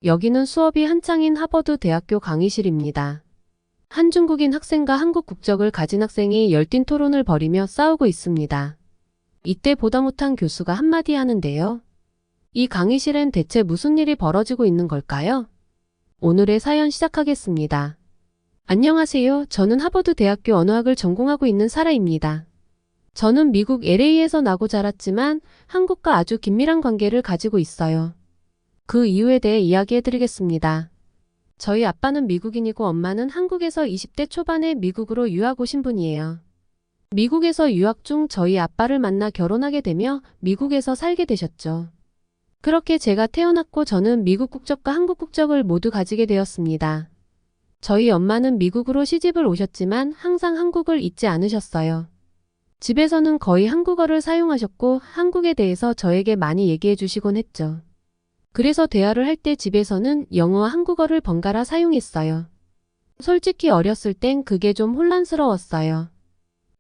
여기는 수업이 한창인 하버드 대학교 강의실입니다. 한 중국인 학생과 한국 국적을 가진 학생이 열띤 토론을 벌이며 싸우고 있습니다. 이때 보다 못한 교수가 한마디 하는데요. 이 강의실엔 대체 무슨 일이 벌어지고 있는 걸까요? 오늘의 사연 시작하겠습니다. 안녕하세요. 저는 하버드 대학교 언어학을 전공하고 있는 사라입니다. 저는 미국 LA에서 나고 자랐지만 한국과 아주 긴밀한 관계를 가지고 있어요. 그 이유에 대해 이야기해드리겠습니다. 저희 아빠는 미국인이고 엄마는 한국에서 20대 초반에 미국으로 유학 오신 분이에요. 미국에서 유학 중 저희 아빠를 만나 결혼하게 되며 미국에서 살게 되셨죠. 그렇게 제가 태어났고 저는 미국 국적과 한국 국적을 모두 가지게 되었습니다. 저희 엄마는 미국으로 시집을 오셨지만 항상 한국을 잊지 않으셨어요. 집에서는 거의 한국어를 사용하셨고 한국에 대해서 저에게 많이 얘기해 주시곤 했죠. 그래서 대화를 할 때 집에서는 영어와 한국어를 번갈아 사용했어요. 솔직히 어렸을 땐 그게 좀 혼란스러웠어요.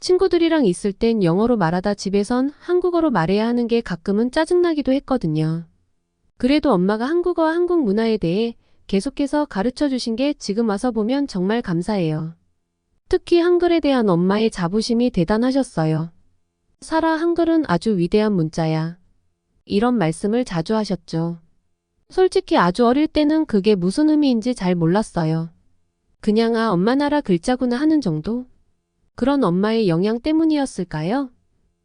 친구들이랑 있을 땐 영어로 말하다 집에선 한국어로 말해야 하는 게 가끔은 짜증나기도 했거든요. 그래도 엄마가 한국어와 한국 문화에 대해 계속해서 가르쳐 주신 게 지금 와서 보면 정말 감사해요. 특히 한글에 대한 엄마의 자부심이 대단하셨어요. 사라, 한글은 아주 위대한 문자야. 이런 말씀을 자주 하셨죠. 솔직히 아주 어릴 때는 그게 무슨 의미인지 잘 몰랐어요. 그냥 아, 엄마 나라 글자구나 하는 정도? 그런 엄마의 영향 때문이었을까요?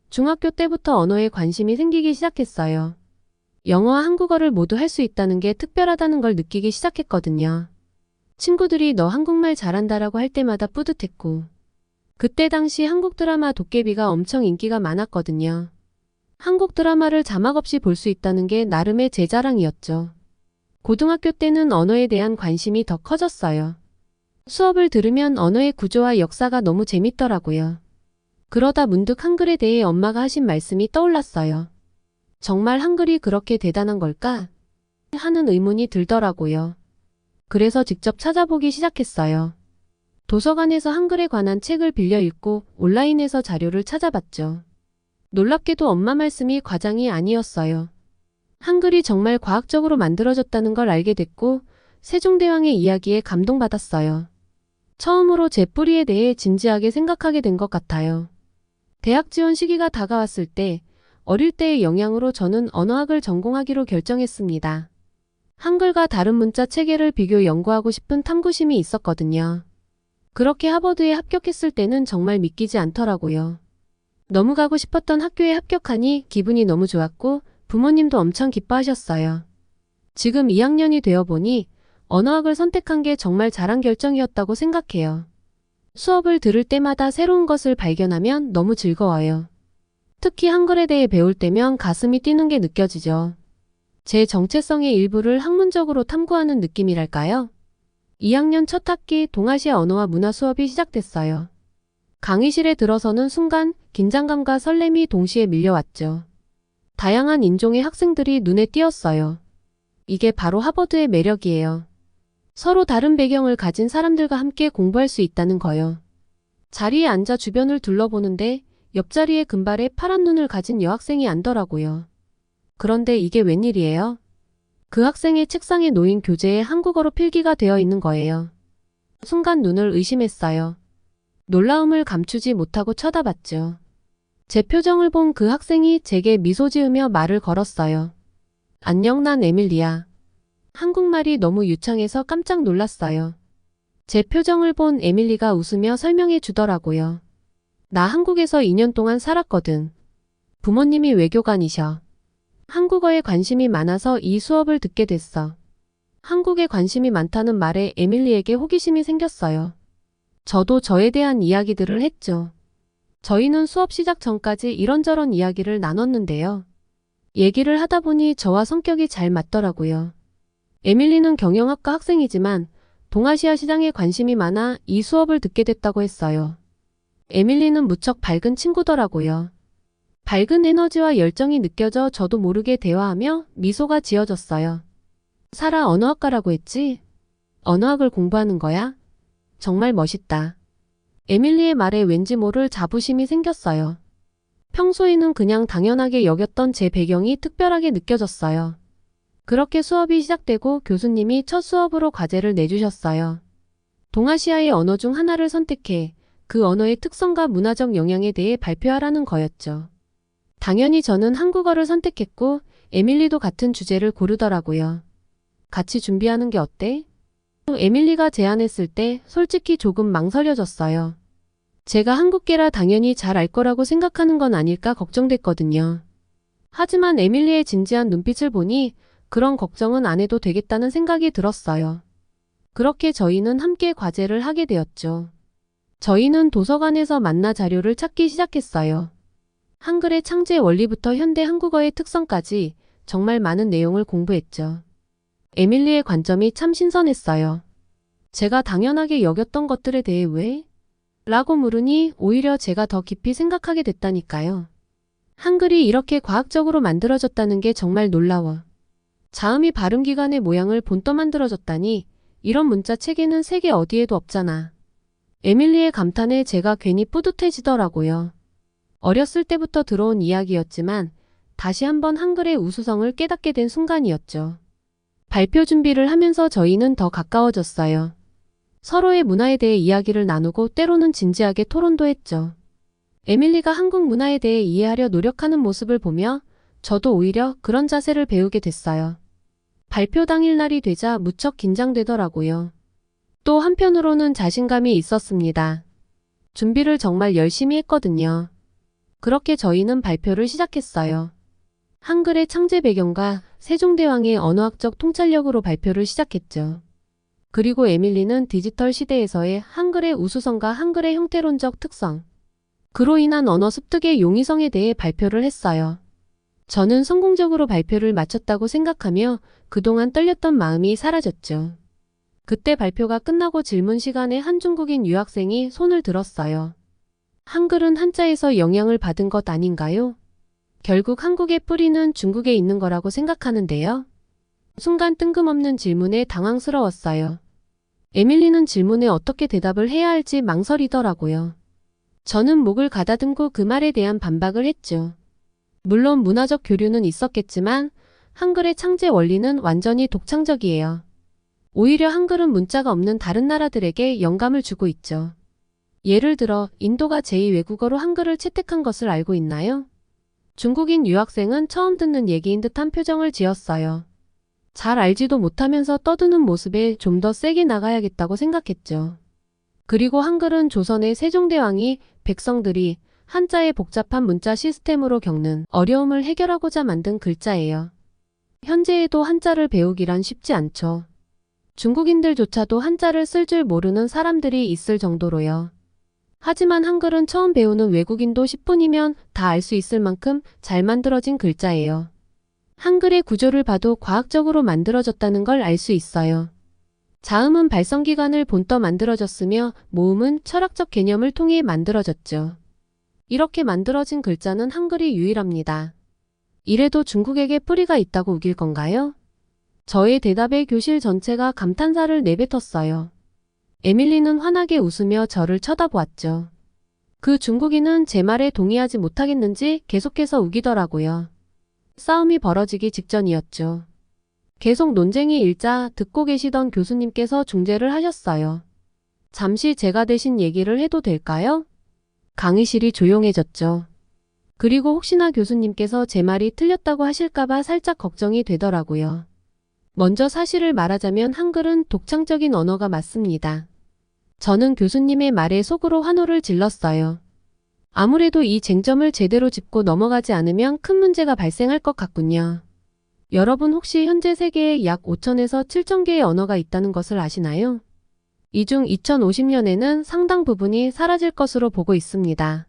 중학교 때부터 언어에 관심이 생기기 시작했어요. 영어와 한국어를 모두 할 수 있다는 게 특별하다는 걸 느끼기 시작했거든요. 친구들이 너 한국말 잘한다라고 할 때마다 뿌듯했고, 그때 당시 한국 드라마 도깨비가 엄청 인기가 많았거든요. 한국 드라마를 자막 없이 볼 수 있다는 게 나름의 제 자랑이었죠. 고등학교 때는 언어에 대한 관심이 더 커졌어요. 수업을 들으면 언어의 구조와 역사가 너무 재밌더라고요. 그러다 문득 한글에 대해 엄마가 하신 말씀이 떠올랐어요. 정말 한글이 그렇게 대단한 걸까? 하는 의문이 들더라고요. 그래서 직접 찾아보기 시작했어요. 도서관에서 한글에 관한 책을 빌려 읽고 온라인에서 자료를 찾아봤죠. 놀랍게도 엄마 말씀이 과장이 아니었어요. 한글이 정말 과학적으로 만들어졌다는 걸 알게 됐고 세종대왕의 이야기에 감동받았어요. 처음으로 제 뿌리에 대해 진지하게 생각하게 된 것 같아요. 대학 지원 시기가 다가왔을 때 어릴 때의 영향으로 저는 언어학을 전공하기로 결정했습니다. 한글과 다른 문자 체계를 비교 연구하고 싶은 탐구심이 있었거든요. 그렇게 하버드에 합격했을 때는 정말 믿기지 않더라고요. 너무 가고 싶었던 학교에 합격하니 기분이 너무 좋았고 부모님도 엄청 기뻐하셨어요. 지금 2학년이 되어 보니 언어학을 선택한 게 정말 잘한 결정이었다고 생각해요. 수업을 들을 때마다 새로운 것을 발견하면 너무 즐거워요. 특히 한글에 대해 배울 때면 가슴이 뛰는 게 느껴지죠. 제 정체성의 일부를 학문적으로 탐구하는 느낌이랄까요? 2학년 첫 학기 동아시아 언어와 문화 수업이 시작됐어요. 강의실에 들어서는 순간 긴장감과 설렘이 동시에 밀려왔죠. 다양한 인종의 학생들이 눈에 띄었어요. 이게 바로 하버드의 매력이에요. 서로 다른 배경을 가진 사람들과 함께 공부할 수 있다는 거요. 자리에 앉아 주변을 둘러보는데 옆자리에 금발에 파란 눈을 가진 여학생이 앉더라고요. 그런데 이게 웬일이에요? 그 학생의 책상에 놓인 교재에 한국어로 필기가 되어 있는 거예요. 순간 눈을 의심했어요. 놀라움을 감추지 못하고 쳐다봤죠. 제 표정을 본 그 학생이 제게 미소 지으며 말을 걸었어요. 안녕, 난 에밀리야. 한국말이 너무 유창해서 깜짝 놀랐어요. 제 표정을 본 에밀리가 웃으며 설명해 주더라고요. 나 한국에서 2년 동안 살았거든. 부모님이 외교관이셔. 한국어에 관심이 많아서 이 수업을 듣게 됐어. 한국에 관심이 많다는 말에 에밀리에게 호기심이 생겼어요. 저도 저에 대한 이야기들을 했죠. 저희는 수업 시작 전까지 이런저런 이야기를 나눴는데요. 얘기를 하다 보니 저와 성격이 잘 맞더라고요. 에밀리는 경영학과 학생이지만 동아시아 시장에 관심이 많아 이 수업을 듣게 됐다고 했어요. 에밀리는 무척 밝은 친구더라고요. 밝은 에너지와 열정이 느껴져 저도 모르게 대화하며 미소가 지어졌어요. 사라, 언어학과라고 했지? 언어학을 공부하는 거야? 정말 멋있다. 에밀리의 말에 왠지 모를 자부심이 생겼어요. 평소에는 그냥 당연하게 여겼던 제 배경이 특별하게 느껴졌어요. 그렇게 수업이 시작되고 교수님이 첫 수업으로 과제를 내주셨어요. 동아시아의 언어 중 하나를 선택해 그 언어의 특성과 문화적 영향에 대해 발표하라는 거였죠. 당연히 저는 한국어를 선택했고 에밀리도 같은 주제를 고르더라고요. 같이 준비하는 게 어때? 에밀리가 제안했을 때 솔직히 조금 망설여졌어요. 제가 한국계라 당연히 잘 알 거라고 생각하는 건 아닐까 걱정됐거든요. 하지만 에밀리의 진지한 눈빛을 보니 그런 걱정은 안 해도 되겠다는 생각이 들었어요. 그렇게 저희는 함께 과제를 하게 되었죠. 저희는 도서관에서 만나 자료를 찾기 시작했어요. 한글의 창제 원리부터 현대 한국어의 특성까지 정말 많은 내용을 공부했죠. 에밀리의 관점이 참 신선했어요. 제가 당연하게 여겼던 것들에 대해 왜? 라고 물으니 오히려 제가 더 깊이 생각하게 됐다니까요. 한글이 이렇게 과학적으로 만들어졌다는 게 정말 놀라워. 자음이 발음기관의 모양을 본떠 만들어졌다니 이런 문자 체계는 세계 어디에도 없잖아. 에밀리의 감탄에 제가 괜히 뿌듯해지더라고요. 어렸을 때부터 들어온 이야기였지만 다시 한번 한글의 우수성을 깨닫게 된 순간이었죠. 발표 준비를 하면서 저희는 더 가까워졌어요. 서로의 문화에 대해 이야기를 나누고 때로는 진지하게 토론도 했죠. 에밀리가 한국 문화에 대해 이해하려 노력하는 모습을 보며 저도 오히려 그런 자세를 배우게 됐어요. 발표 당일날이 되자 무척 긴장되더라고요. 또 한편으로는 자신감이 있었습니다. 준비를 정말 열심히 했거든요. 그렇게 저희는 발표를 시작했어요. 한글의 창제 배경과 세종대왕의 언어학적 통찰력으로 발표를 시작했죠. 그리고 에밀리는 디지털 시대에서의 한글의 우수성과 한글의 형태론적 특성, 그로 인한 언어 습득의 용이성에 대해 발표를 했어요. 저는 성공적으로 발표를 마쳤다고 생각하며 그동안 떨렸던 마음이 사라졌죠. 그때 발표가 끝나고 질문 시간에 한 중국인 유학생이 손을 들었어요. 한글은 한자에서 영향을 받은 것 아닌가요? 결국 한국의 뿌리는 중국에 있는 거라고 생각하는데요. 순간 뜬금없는 질문에 당황스러웠어요. 에밀리는 질문에 어떻게 대답을 해야 할지 망설이더라고요. 저는 목을 가다듬고 그 말에 대한 반박을 했죠. 물론 문화적 교류는 있었겠지만 한글의 창제 원리는 완전히 독창적이에요. 오히려 한글은 문자가 없는 다른 나라들에게 영감을 주고 있죠. 예를 들어 인도가 제2외국어로 한글을 채택한 것을 알고 있나요? 중국인 유학생은 처음 듣는 얘기인 듯한 표정을 지었어요. 잘 알지도 못하면서 떠드는 모습에 좀 더 세게 나가야겠다고 생각했죠. 그리고 한글은 조선의 세종대왕이 백성들이 한자의 복잡한 문자 시스템으로 겪는 어려움을 해결하고자 만든 글자예요. 현재에도 한자를 배우기란 쉽지 않죠. 중국인들조차도 한자를 쓸 줄 모르는 사람들이 있을 정도로요. 하지만 한글은 처음 배우는 외국인도 10분이면 다 알 수 있을 만큼 잘 만들어진 글자예요. 한글의 구조를 봐도 과학적으로 만들어졌다는 걸 알 수 있어요. 자음은 발성기관을 본떠 만들어졌으며 모음은 철학적 개념을 통해 만들어졌죠. 이렇게 만들어진 글자는 한글이 유일합니다. 이래도 중국에게 뿌리가 있다고 우길 건가요? 저의 대답에 교실 전체가 감탄사를 내뱉었어요. 에밀리는 환하게 웃으며 저를 쳐다보았죠. 그 중국인은 제 말에 동의하지 못하겠는지 계속해서 우기더라고요. 싸움이 벌어지기 직전이었죠. 계속 논쟁이 일자 듣고 계시던 교수님께서 중재를 하셨어요. 잠시 제가 대신 얘기를 해도 될까요? 강의실이 조용해졌죠. 그리고 혹시나 교수님께서 제 말이 틀렸다고 하실까봐 살짝 걱정이 되더라고요. 먼저 사실을 말하자면 한글은 독창적인 언어가 맞습니다. 저는 교수님의 말에 속으로 환호를 질렀어요. 아무래도 이 쟁점을 제대로 짚고 넘어가지 않으면 큰 문제가 발생할 것 같군요. 여러분 혹시 현재 세계에 약 5천에서 7천 개의 언어가 있다는 것을 아시나요? 이 중 2050년에는 상당 부분이 사라질 것으로 보고 있습니다.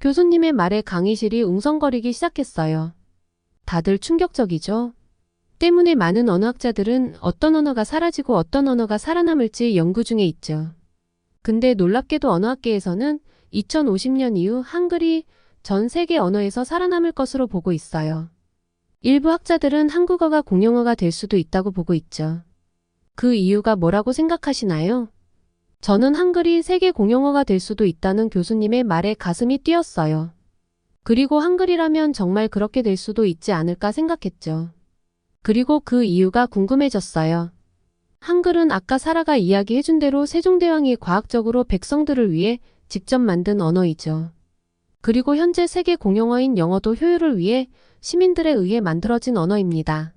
교수님의 말에 강의실이 웅성거리기 시작했어요. 다들 충격적이죠? 때문에 많은 언어학자들은 어떤 언어가 사라지고 어떤 언어가 살아남을지 연구 중에 있죠. 근데 놀랍게도 언어학계에서는 2050년 이후 한글이 전 세계 언어에서 살아남을 것으로 보고 있어요. 일부 학자들은 한국어가 공용어가 될 수도 있다고 보고 있죠. 그 이유가 뭐라고 생각하시나요? 저는 한글이 세계 공용어가 될 수도 있다는 교수님의 말에 가슴이 뛰었어요. 그리고 한글이라면 정말 그렇게 될 수도 있지 않을까 생각했죠. 그리고 그 이유가 궁금해졌어요. 한글은 아까 사라가 이야기해준 대로 세종대왕이 과학적으로 백성들을 위해 직접 만든 언어이죠. 그리고 현재 세계 공용어인 영어도 효율을 위해 시민들에 의해 만들어진 언어입니다.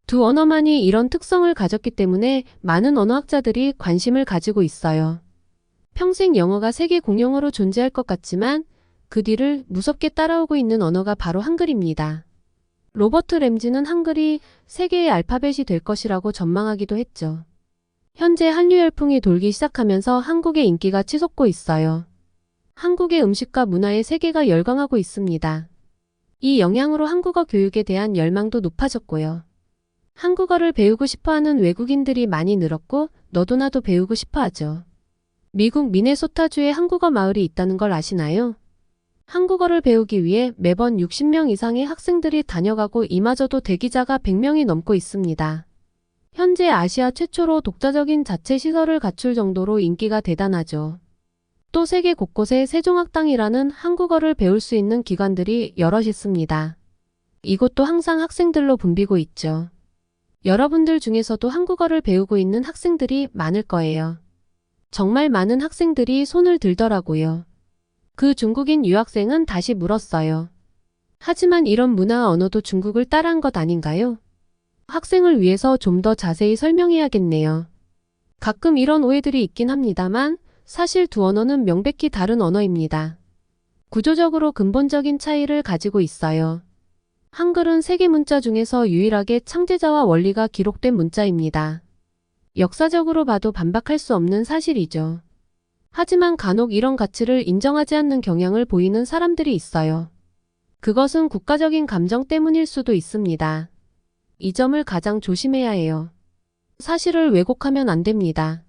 두 언어만이 이런 특성을 가졌기 때문에 많은 언어학자들이 관심을 가지고 있어요. 평생 영어가 세계 공용어로 존재할 것 같지만 그 뒤를 무섭게 따라오고 있는 언어가 바로 한글입니다. 로버트 램지는 한글이 세계의 알파벳이 될 것이라고 전망하기도 했죠. 현재 한류 열풍이 돌기 시작하면서 한국의 인기가 치솟고 있어요. 한국의 음식과 문화에 세계가 열광하고 있습니다. 이 영향으로 한국어 교육에 대한 열망도 높아졌고요. 한국어를 배우고 싶어하는 외국인들이 많이 늘었고 너도 나도 배우고 싶어하죠. 미국 미네소타주에 한국어 마을이 있다는 걸 아시나요? 한국어를 배우기 위해 매번 60명 이상의 학생들이 다녀가고 이마저도 대기자가 100명이 넘고 있습니다. 현재 아시아 최초로 독자적인 자체 시설을 갖출 정도로 인기가 대단하죠. 또 세계 곳곳에 세종학당이라는 한국어를 배울 수 있는 기관들이 여럿 있습니다. 이곳도 항상 학생들로 붐비고 있죠. 여러분들 중에서도 한국어를 배우고 있는 학생들이 많을 거예요. 정말 많은 학생들이 손을 들더라고요. 그 중국인 유학생은 다시 물었어요. 하지만 이런 문화와 언어도 중국을 따라한 것 아닌가요? 학생을 위해서 좀 더 자세히 설명해야겠네요. 가끔 이런 오해들이 있긴 합니다만 사실 두 언어는 명백히 다른 언어입니다. 구조적으로 근본적인 차이를 가지고 있어요. 한글은 세계 문자 중에서 유일하게 창제자와 원리가 기록된 문자입니다. 역사적으로 봐도 반박할 수 없는 사실이죠. 하지만 간혹 이런 가치를 인정하지 않는 경향을 보이는 사람들이 있어요. 그것은 국가적인 감정 때문일 수도 있습니다. 이 점을 가장 조심해야 해요. 사실을 왜곡하면 안 됩니다.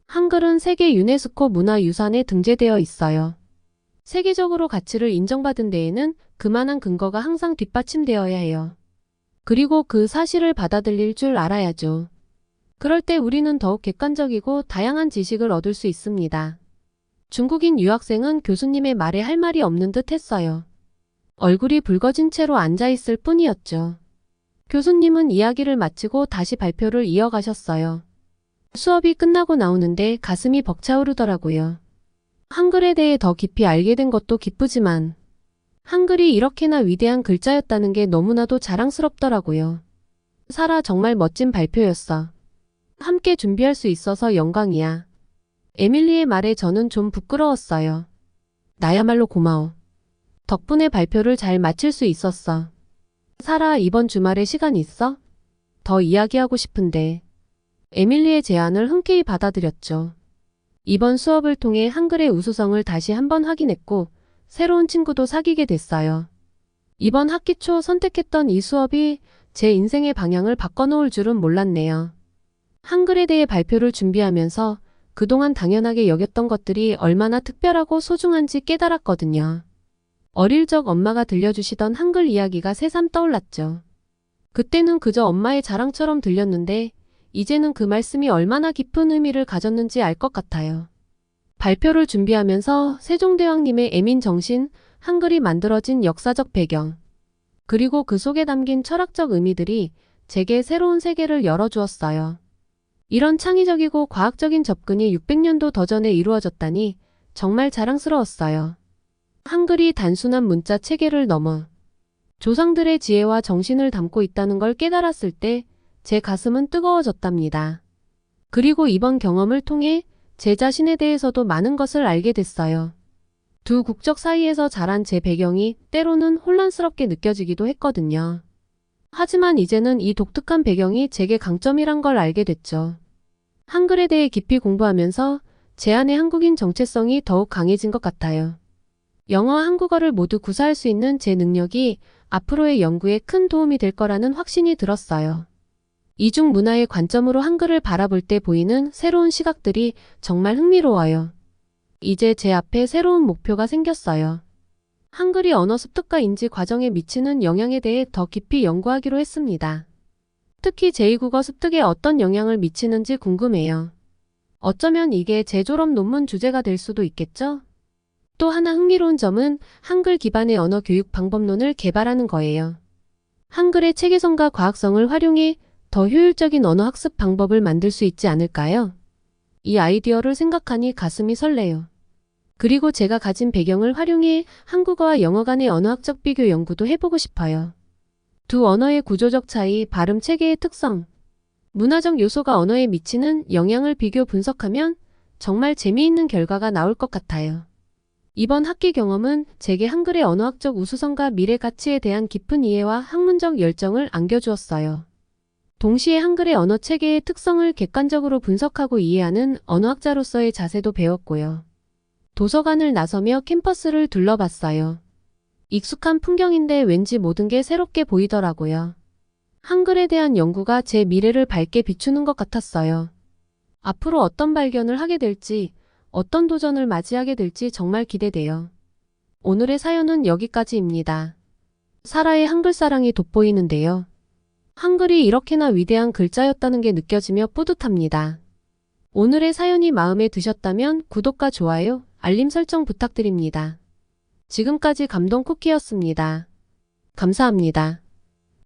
한글은 세계 유네스코 문화유산에 등재되어 있어요. 세계적으로 가치를 인정받은 데에는 그만한 근거가 항상 뒷받침되어야 해요. 그리고 그 사실을 받아들일 줄 알아야죠. 그럴 때 우리는 더욱 객관적이고 다양한 지식을 얻을 수 있습니다. 중국인 유학생은 교수님의 말에 할 말이 없는 듯 했어요. 얼굴이 붉어진 채로 앉아있을 뿐이었죠. 교수님은 이야기를 마치고 다시 발표를 이어가셨어요. 수업이 끝나고 나오는데 가슴이 벅차오르더라고요. 한글에 대해 더 깊이 알게 된 것도 기쁘지만 한글이 이렇게나 위대한 글자였다는 게 너무나도 자랑스럽더라고요. 사라, 정말 멋진 발표였어. 함께 준비할 수 있어서 영광이야. 에밀리의 말에 저는 좀 부끄러웠어요. 나야말로 고마워. 덕분에 발표를 잘 마칠 수 있었어. 사라, 이번 주말에 시간 있어? 더 이야기하고 싶은데. 에밀리의 제안을 흔쾌히 받아들였죠. 이번 수업을 통해 한글의 우수성을 다시 한번 확인했고 새로운 친구도 사귀게 됐어요. 이번 학기 초 선택했던 이 수업이 제 인생의 방향을 바꿔놓을 줄은 몰랐네요. 한글에 대해 발표를 준비하면서 그동안 당연하게 여겼던 것들이 얼마나 특별하고 소중한지 깨달았거든요. 어릴 적 엄마가 들려주시던 한글 이야기가 새삼 떠올랐죠. 그때는 그저 엄마의 자랑처럼 들렸는데 이제는 그 말씀이 얼마나 깊은 의미를 가졌는지 알 것 같아요. 발표를 준비하면서 세종대왕님의 애민 정신, 한글이 만들어진 역사적 배경, 그리고 그 속에 담긴 철학적 의미들이 제게 새로운 세계를 열어주었어요. 이런 창의적이고 과학적인 접근이 600년도 더 전에 이루어졌다니 정말 자랑스러웠어요. 한글이 단순한 문자 체계를 넘어 조상들의 지혜와 정신을 담고 있다는 걸 깨달았을 때 제 가슴은 뜨거워졌답니다. 그리고 이번 경험을 통해 제 자신에 대해서도 많은 것을 알게 됐어요. 두 국적 사이에서 자란 제 배경이 때로는 혼란스럽게 느껴지기도 했거든요. 하지만 이제는 이 독특한 배경이 제게 강점이란 걸 알게 됐죠. 한글에 대해 깊이 공부하면서 제 안의 한국인 정체성이 더욱 강해진 것 같아요. 영어와 한국어를 모두 구사할 수 있는 제 능력이 앞으로의 연구에 큰 도움이 될 거라는 확신이 들었어요. 이중 문화의 관점으로 한글을 바라볼 때 보이는 새로운 시각들이 정말 흥미로워요. 이제 제 앞에 새로운 목표가 생겼어요. 한글이 언어 습득과 인지 과정에 미치는 영향에 대해 더 깊이 연구하기로 했습니다. 특히 제2국어 습득에 어떤 영향을 미치는지 궁금해요. 어쩌면 이게 제 졸업 논문 주제가 될 수도 있겠죠? 또 하나 흥미로운 점은 한글 기반의 언어 교육 방법론을 개발하는 거예요. 한글의 체계성과 과학성을 활용해 더 효율적인 언어 학습 방법을 만들 수 있지 않을까요? 이 아이디어를 생각하니 가슴이 설레요. 그리고 제가 가진 배경을 활용해 한국어와 영어 간의 언어학적 비교 연구도 해보고 싶어요. 두 언어의 구조적 차이, 발음 체계의 특성, 문화적 요소가 언어에 미치는 영향을 비교 분석하면 정말 재미있는 결과가 나올 것 같아요. 이번 학기 경험은 제게 한글의 언어학적 우수성과 미래 가치에 대한 깊은 이해와 학문적 열정을 안겨주었어요. 동시에 한글의 언어 체계의 특성을 객관적으로 분석하고 이해하는 언어학자로서의 자세도 배웠고요. 도서관을 나서며 캠퍼스를 둘러봤어요. 익숙한 풍경인데 왠지 모든 게 새롭게 보이더라고요. 한글에 대한 연구가 제 미래를 밝게 비추는 것 같았어요. 앞으로 어떤 발견을 하게 될지, 어떤 도전을 맞이하게 될지 정말 기대돼요. 오늘의 사연은 여기까지입니다. 사라의 한글 사랑이 돋보이는데요. 한글이 이렇게나 위대한 글자였다는 게 느껴지며 뿌듯합니다. 오늘의 사연이 마음에 드셨다면 구독과 좋아요, 알림 설정 부탁드립니다. 지금까지 감동 쿠키였습니다. 감사합니다.